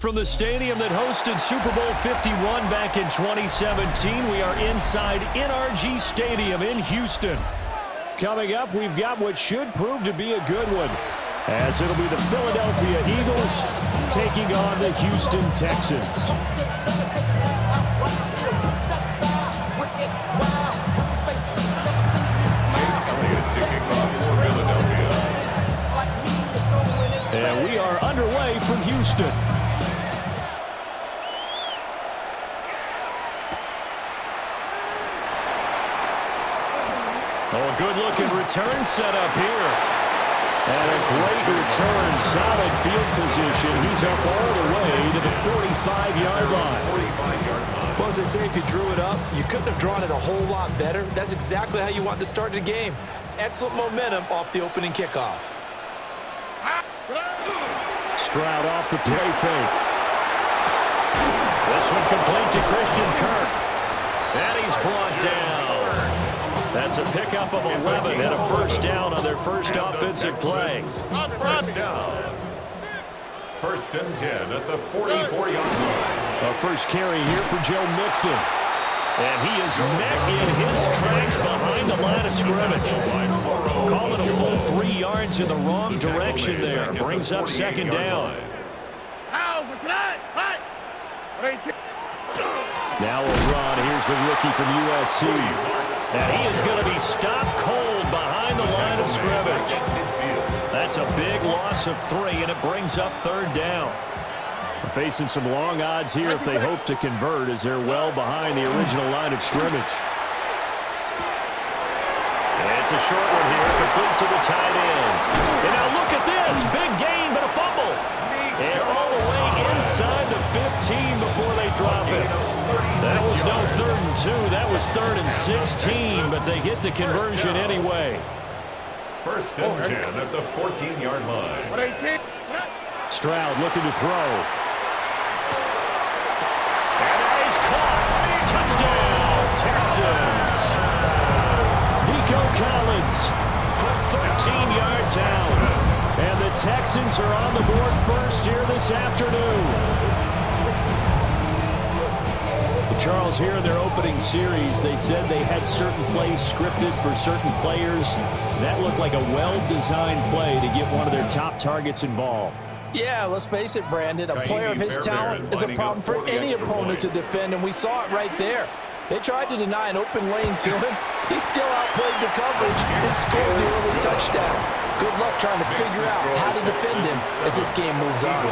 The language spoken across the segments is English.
From the stadium that hosted Super Bowl 51 back in 2017, we are inside NRG Stadium in Houston. Coming up, we've got what should prove to be a good one, as it'll be the Philadelphia Eagles taking on the Houston Texans. And we are underway from Houston. Oh, a good-looking return set up here. And a great return, solid field position. He's up all the way to the 45-yard line. Well, as they say, if you drew it up, you couldn't have drawn it a whole lot better. That's exactly how you want to start the game. Excellent momentum off the opening kickoff. Stroud off the play fake. This one complete to Christian Kirk. And he's brought down. That's a pickup of 11 and a first down on their first offensive play. First down. First and 10 at the 44-yard line. A first carry here for Joe Mixon. And he is met in his tracks behind the line of scrimmage. Call it a full 3 yards in the wrong direction there. Brings up second down. Now a run. Here's the rookie from USC. And he is going to be stopped cold behind the line of scrimmage. That's a big loss of 3, and it brings up third down. They're facing some long odds here if they hope to convert, as they're well behind the original line of scrimmage. And it's a short one here, complete to the tight end. And now look at this. Big gain, but a fumble. And all the way inside the 15 before they drop it. That was no 3rd and 2. That was 3rd and 16, but they get the conversion anyway. First and 10 at the 14-yard line. Stroud looking to throw. And he's caught. Touchdown, Texans. Nico Collins from 13 yards out. And the Texans are on the board first here this afternoon. Charles, here in their opening series, they said they had certain plays scripted for certain players. That looked like a well-designed play to get one of their top targets involved. Yeah, let's face it, Brandon. A player of his talent is a problem for any opponent to defend, and we saw it right there. They tried to deny an open lane to him. He still outplayed the coverage and scored the early touchdown. Good luck trying to figure out how to defend him as this game moves on.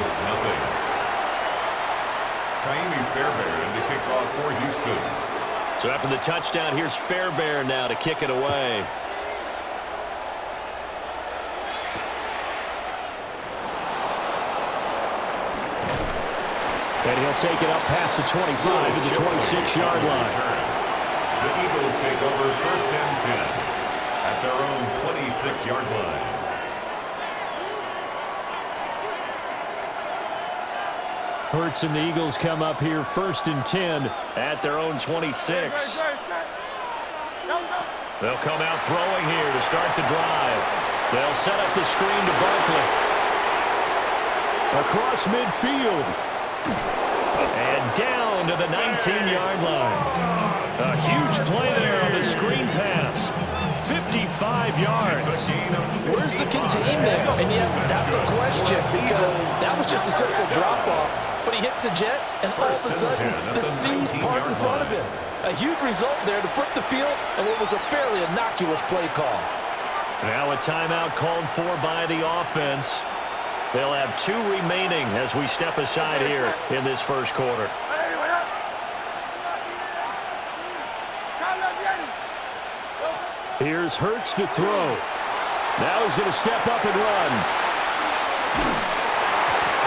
Fairbairn to kick off for Houston. So after the touchdown, here's Fairbairn now to kick it away. And he'll take it up past the 25 to the 26-yard line. The Eagles take over first and 10 at their own 26-yard line. Hurts and the Eagles come up here first and 10 at their own 26. They'll come out throwing here to start the drive. They'll set up the screen to Barkley. Across midfield. And down to the 19-yard line. A huge play there on the screen pass. 55 yards. Where's the contain there? And yes, that's a question, because that was just a simple drop-off. But he hits the Jets, and all of a sudden, the seas part in front of him. A huge result there to flip the field, and what was a fairly innocuous play call. Now a timeout called for by the offense. They'll have 2 remaining as we step aside here in this first quarter. Here's Hurts to throw. Now he's going to step up and run.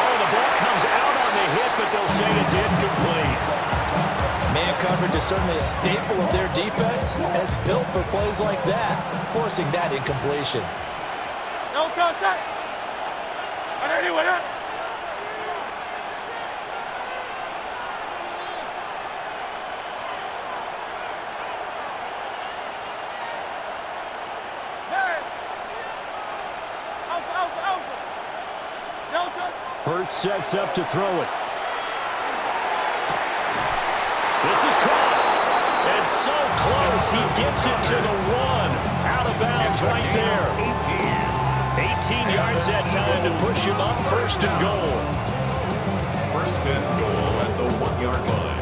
Oh, the ball comes out on the hit, but they'll say it's incomplete. Man coverage is certainly a staple of their defense, and it's built for plays like that, forcing that incompletion. Hurts sets up to throw it. This is caught. It's so close. He gets it to the 1. Out of bounds right there. 18 yards that time to push him up. First and goal. First and goal at the 1-yard line.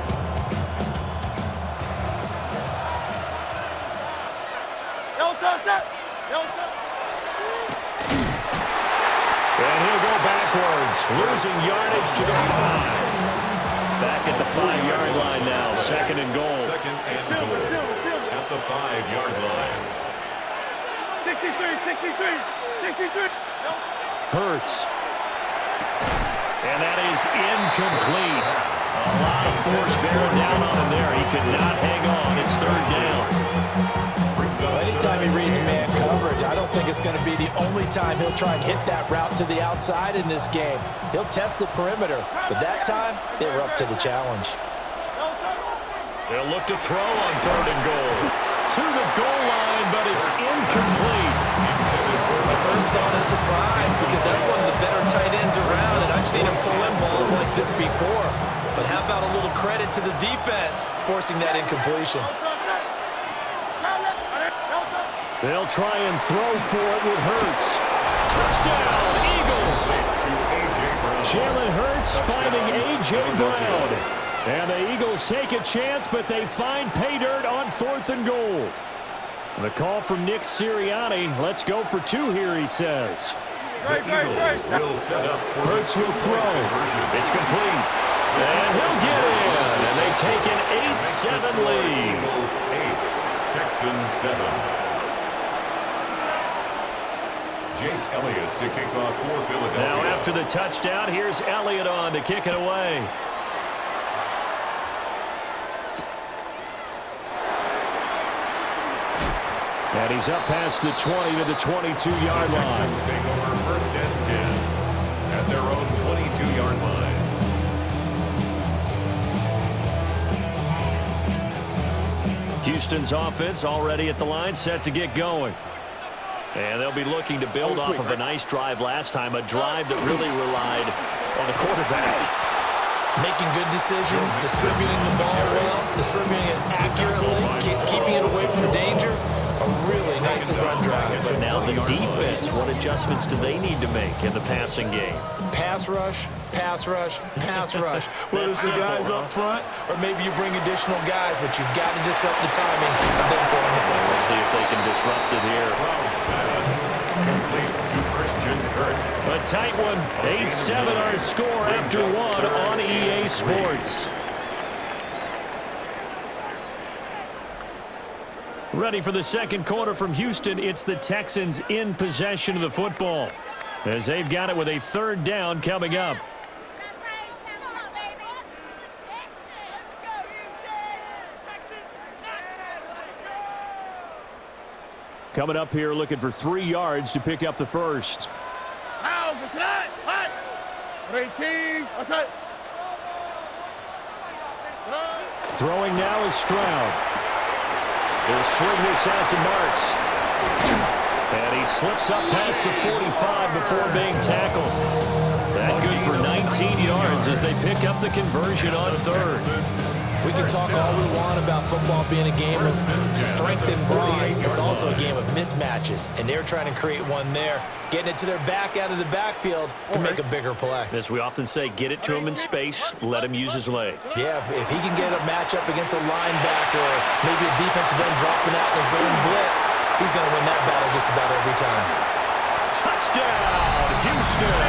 And he'll go backwards, losing yardage to the 5. Back at the 5-yard line now, second and goal. Second and goal at the 5-yard line. 63. Hurts. And that is incomplete. A lot of force bearing down on him there. He could not hang on. It's third down. Anytime he reads man coverage, I don't think it's going to be the only time he'll try and hit that route to the outside in this game. He'll test the perimeter, but that time, they were up to the challenge. They'll look to throw on third and goal. To the goal line, but it's incomplete. My first thought is surprise, because that's one of the better tight ends around, and I've seen him pull in balls like this before. But how about a little credit to the defense forcing that incompletion? They'll try and throw for it with Hurts. Touchdown, Eagles! Jalen Hurts finding A.J. Brown. And the Eagles take a chance, but they find pay dirt on fourth and goal. The call from Nick Sirianni. Let's go for 2 here, he says. The Eagles will set up. Hurts will throw. It's complete. And he'll get in. And they take an 8-7 lead. Eagles 8, Texans 7. Jake Elliott to kick off for Philadelphia. Now after the touchdown, here's Elliott on to kick it away. And he's up past the 20 to the 22-yard line. Texans take over first and 10 at their own 22-yard line. Houston's offense already at the line, set to get going. And they'll be looking to build off of a nice drive last time, a drive that really relied on the quarterback. Making good decisions, distributing the ball well, distributing it accurately, keeping it away from danger. A really nicely run drive. But now the defense, what adjustments do they need to make in the passing game? Pass rush, pass rush, pass rush. Whether it's the guys up front or maybe you bring additional guys, but you've got to disrupt the timing of them throwing the ball. We'll see if they can disrupt it here. Complete to Christian Kirk. A tight one. 8-7 our score after 1 on EA Sports. Ready for the second quarter from Houston. It's the Texans in possession of the football, as they've got it with a third down coming up. Coming up here looking for 3 yards to pick up the first. Throwing now is Stroud. He'll swing this out to Marks. And he slips up past the 45 before being tackled. That good for 19 yards as they pick up the conversion on third. We can talk all we want about football being a game of strength and brawn. It's also a game of mismatches, and they're trying to create one there, getting it to their back out of the backfield to make a bigger play. As we often say, get it to him in space, let him use his leg. Yeah, if he can get a matchup against a linebacker or maybe a defensive end dropping out in a zone blitz, he's going to win that battle just about every time. Touchdown, Houston!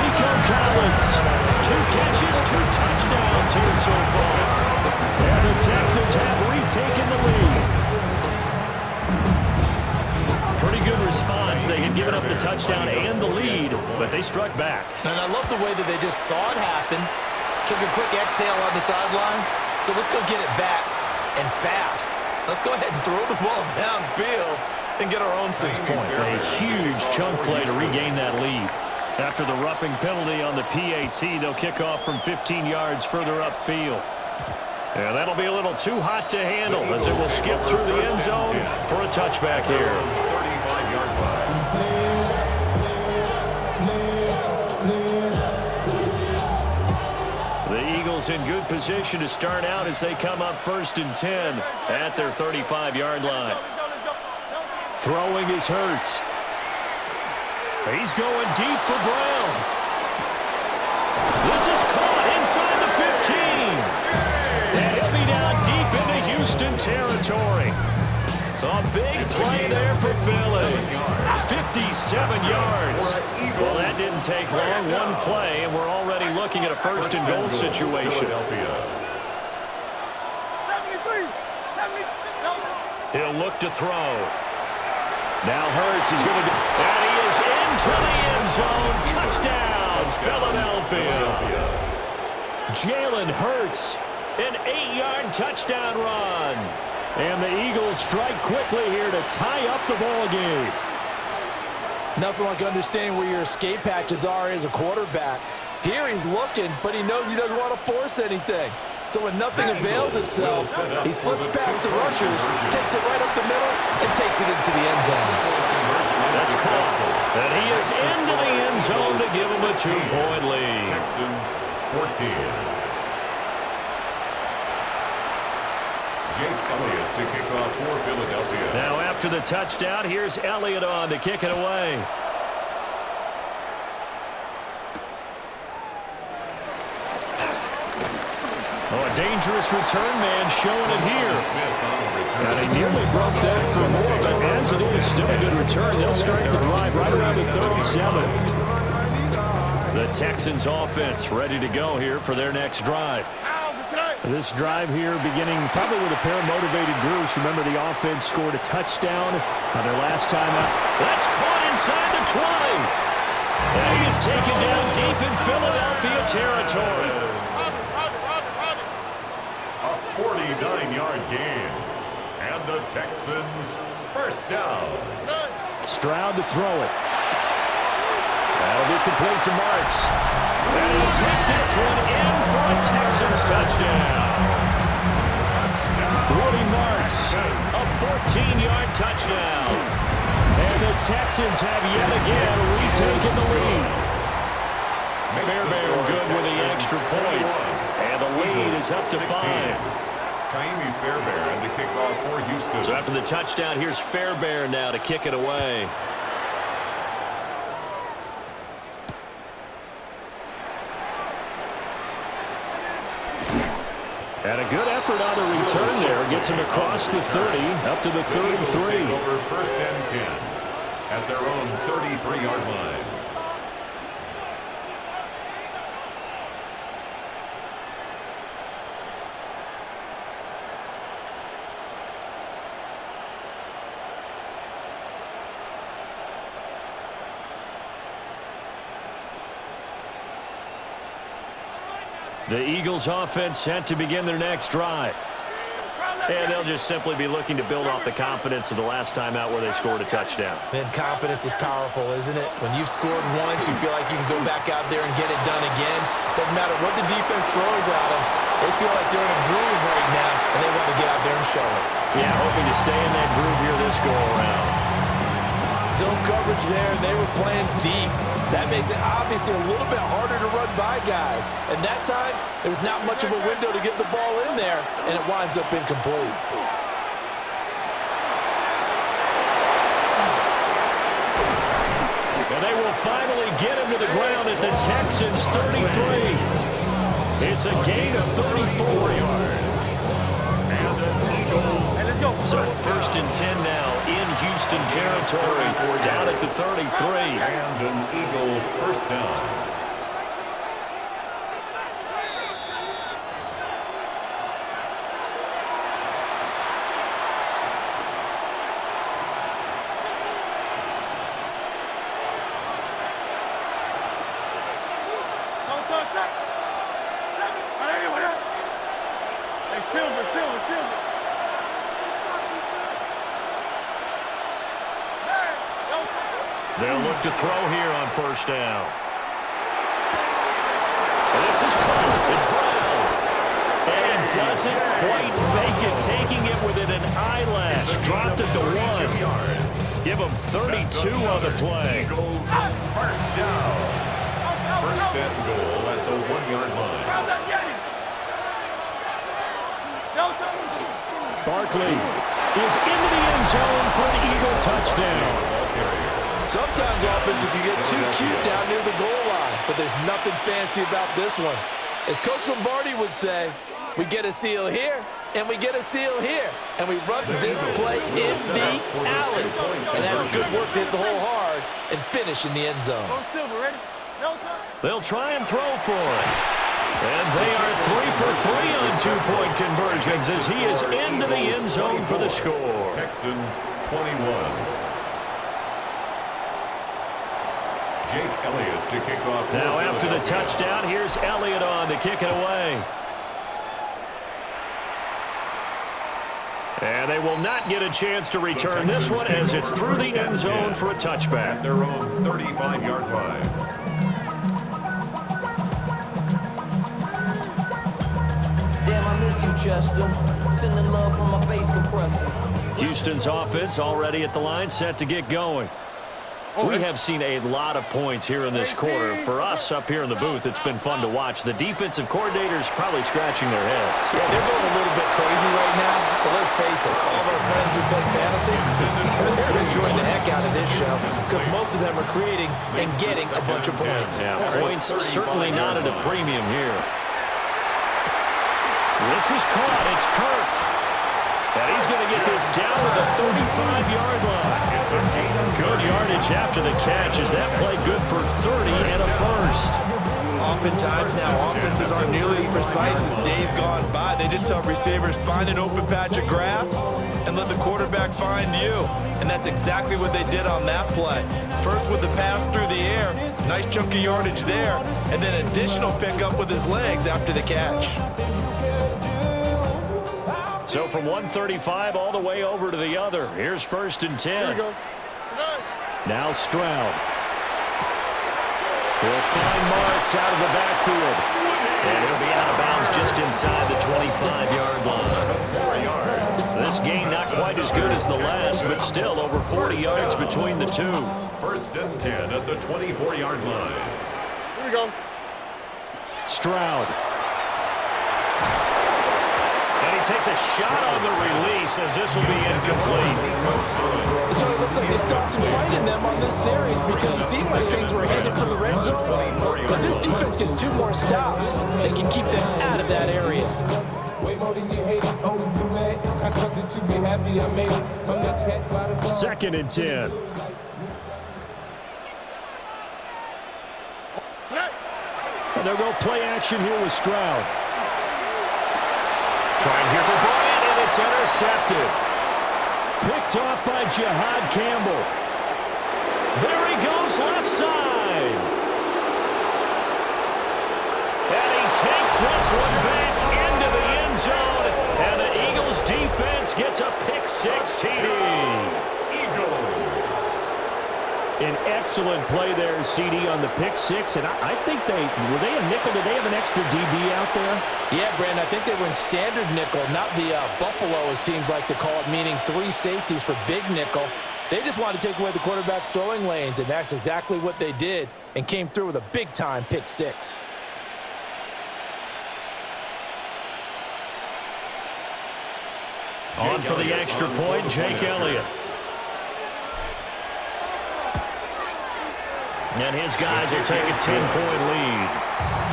Nico Collins. 2 catches, 2 touchdowns here so far. And the Texans have retaken the lead. Pretty good response. They had given up the touchdown and the lead, but they struck back. And I love the way that they just saw it happen, took a quick exhale on the sidelines. So let's go get it back and fast. Let's go ahead and throw the ball downfield and get our own 6 points. A huge chunk play to regain that lead. After the roughing penalty on the PAT, they'll kick off from 15 yards further upfield. And that'll be a little too hot to handle as it will skip through the end zone for a touchback here. 35-yard line. The Eagles Eagles in good position to start out as they come up 1st and 10 at their 35-yard line. Throwing is Hurts. He's going deep for Brown. This is caught inside the 15. And he'll be down deep into Houston territory. A big play there for Philly. 57 yards. Well, that didn't take long. One play, and we're already looking at a 1st and goal situation. He'll look to throw. Now Hurts is going to do, and he is into the end zone. Touchdown, Philadelphia. Jalen Hurts, an 8-yard touchdown run. And the Eagles strike quickly here to tie up the ball game. Nothing like understanding where your escape patches are as a quarterback. Here he's looking, but he knows he doesn't want to force anything. So when nothing avails itself, he slips past the rushers, takes it right up the middle, and takes it into the end zone. That's caught. And he is into the end zone to give him a 2-point lead. Texans 14. Jake Elliott to kick off for Philadelphia. Now after the touchdown, here's Elliott on to kick it away. Oh, a dangerous return man showing it here. And he nearly broke that for more, but as it is, still a good return. They'll start the drive right around the 37. The Texans offense ready to go here for their next drive. This drive here beginning probably with a pair of motivated groups. Remember, the offense scored a touchdown on their last time out. That's caught inside the 20. And he is taken down deep in Philadelphia territory. A 49-yard gain. And the Texans first down. Stroud to throw it. That'll be complete to Marks. And he'll take this one in for a Texans touchdown. Woody Marks, a 14-yard touchdown. And the Texans have yet again retaken the lead. Fairbairn good with the extra point. And the lead is up to 5. Kaimi Fairbairn to kick off for Houston. So after the touchdown, here's Fairbairn now to kick it away. And a good effort on the return there. Gets him across the 30, up to the 33. Over 1st and 10 at their own 33-yard line. The Eagles offense set to begin their next drive. And they'll just simply be looking to build off the confidence of the last time out where they scored a touchdown. Man, confidence is powerful, isn't it? When you've scored once, you feel like you can go back out there and get it done again. Doesn't matter what the defense throws at them. They feel like they're in a groove right now, and they want to get out there and show it. Yeah, hoping to stay in that groove here this go-around. Zone coverage there, and they were playing deep. That makes it obviously a little bit harder to run by guys. And that time, there was not much of a window to get the ball in there, and it winds up incomplete. And they will finally get him to the ground at the Texans' 33. It's a gain of 34 yards. So 1st and 10 now in Houston territory, down at the 33. And an Eagle first down. They'll look to throw here on 1st down. This is caught. It's Brown. And doesn't quite make it, taking it within an eyelash. Dropped it to 1. Give him 32 on the play. Eagles first down. First and goal at the 1-yard line. Barkley is into the end zone for an Eagle touchdown. Sometimes offenses can get too cute down near the goal line, but there's nothing fancy about this one. As Coach Lombardi would say, we get a seal here, and we get a seal here, and we run this play in the alley. And that's good work to hit the hole hard and finish in the end zone. They'll try and throw for it. And they are 3 for 3 on two-point conversions as he is into the end zone for the score. Texans 21. Jake Elliott to kick off. Now after the touchdown, here's Elliott on to kick it away. And they will not get a chance to return this one as it's through the end zone for a touchback. At their own 35-yard line. Damn, I miss you, Chester. Sending love from my bass compressor. Houston's offense already at the line, set to get going. We have seen a lot of points here in this quarter. For us up here in the booth, it's been fun to watch. The defensive coordinators probably scratching their heads. Yeah, they're going a little bit crazy right now, but let's face it, all of our friends who play fantasy, they're enjoying the heck out of this show because most of them are creating and getting a bunch of points. Yeah, points certainly not at a premium here. This is caught. It's Kirk. And he's going to get this down to the 35-yard line. Good yardage after the catch. Is that play good for 30 and a first? Oftentimes now, offenses aren't nearly as precise as days gone by. They just tell receivers, find an open patch of grass and let the quarterback find you. And that's exactly what they did on that play. First with the pass through the air, nice chunk of yardage there, and then additional pickup with his legs after the catch. So from 135 all the way over to the other. Here's 1st and 10. Now Stroud will find Marks out of the backfield. And he'll be out of bounds just inside the 25-yard line. This game not quite as good as the last, but still over 40 yards between the two. 1st and 10 at the 24-yard line. Here we go. Stroud. And he takes a shot on the release as this will be incomplete. So it looks like they stopped some fight in them on this series because it seemed like things were headed for the red zone. But this defense gets 2 more stops. They can keep them out of that area. 2nd and 10. And they'll go play action here with Stroud. Trying here for Bryant, and it's intercepted. Picked off by Jihad Campbell. There he goes left side. And he takes this one back into the end zone. And the Eagles defense gets a pick-6 TD. Eagles. An excellent play there, CD, on the pick-6. And I think were they a nickel? Did they have an extra DB out there? Yeah, Brandon, I think they were in standard nickel, not the Buffalo, as teams like to call it, meaning 3 safeties for big nickel. They just wanted to take away the quarterback's throwing lanes, and that's exactly what they did and came through with a big-time pick-6. On for the extra point, Jake Elliott. And his guys will take a 10-point lead.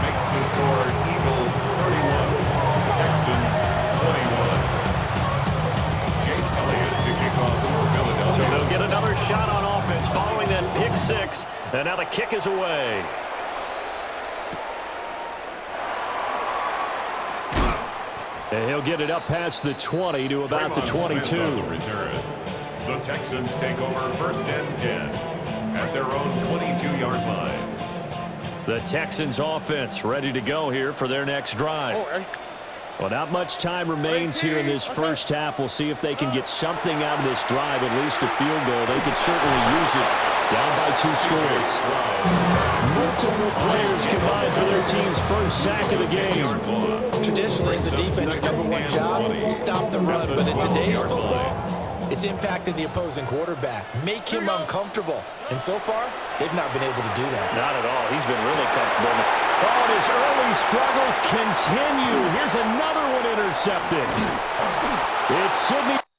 Makes the score Eagles 31, Texans 21. Jake Elliott to kick off for Philadelphia. So they'll get another shot on offense following that pick-6. And now the kick is away. And he'll get it up past the 20 to about the 22. The Texans take over 1st and 10 at their own 22-yard line. The Texans offense ready to go here for their next drive. Well, not much time remains here in this first half. We'll see if they can get something out of this drive, at least a field goal. They could certainly use it. Down by 2 scores. Multiple players combined for their team's first sack of the game. Traditionally, as a defense, your #1 job, stop the run. But in today's football, it's impacted the opposing quarterback. Make him uncomfortable. And so far, they've not been able to do that. Not at all. He's been really comfortable. Oh, and his early struggles continue. Here's another one intercepted. It's Sidney.